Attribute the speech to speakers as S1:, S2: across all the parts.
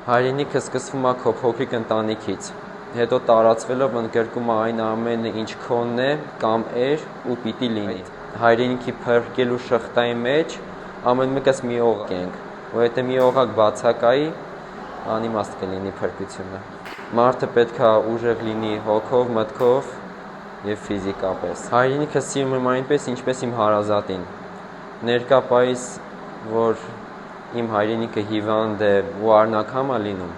S1: Հայրենիքը սկսվում է քո փոքրիկ ընտանիքից, հետո տարածվելով ընդգրկում է այն ամենը, ինչ քոնն է կամ էր ու պիտի լինի։ Հայրենիքի փրկելու շղթայի մեջ ամեն մեկս մի օղակ ենք, ու եթե մի օղակ բացակայի, անիմաստ կլինի փրկությունը։ Մարդը պետք է ուժեղ լինի հոգով, մտքով եւ ֆիզիկապես։ Հայրենիքը սիրում եմ այնպես, ինչպես իմ հարազատին։ Ներկա պայիս, որ իմ հայրենիքը հիվանդ է ու արնաքամ է լինում,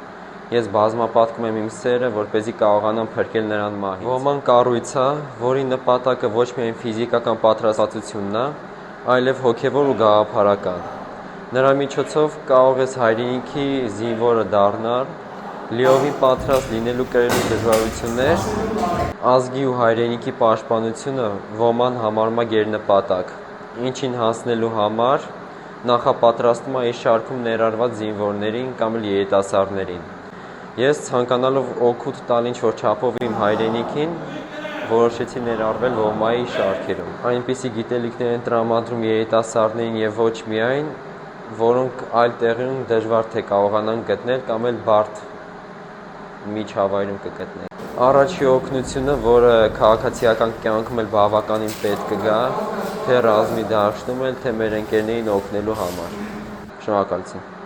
S1: ես բազմապատկում եմ իմ սերը, որպեսզի կարողանամ փրկել նրան մահից։ Ոման կառույց է, որի նպատակը ոչ միայն ֆիզիկական պատրաստվածությունն է, այլև հոգևոր ու գաղափարական։ Նրա միջոցով կարող ես հայրենիքի զինվորը դառնալ, լիովին պատրաստ լինելու կրելու դժվարություններ, ազգի ու հայրենիքի պաշտպանությունը ոման համարում է գերնպատակ, ինչին հասնելու համար նախապատրաստում է իր շարքում ներառված զինվորներին կամ երիտասարդներին։ Ես ցանկանալով օգուտ տալ ինչ-որ չափով իմ հայրենիքին, որոշեցի ներառվել ոմայի շարքերում։ Այնպիսի գիտելիքներ են տրամադրում երիտասարդներին եւ ոչ միայն, որոնք այլ տեղերում դժվար թե կարողանան գտնել կամ էլ բարդ միջավայրում կգտնեն։ Առաջի օգնությունը, որը քաղաքացիական կյանքում էլ բավականին պետք կգա, թե ռազմի դաշտում էլ, թե մեր ընկերներին օգնելու համար։ Շնորհակալություն։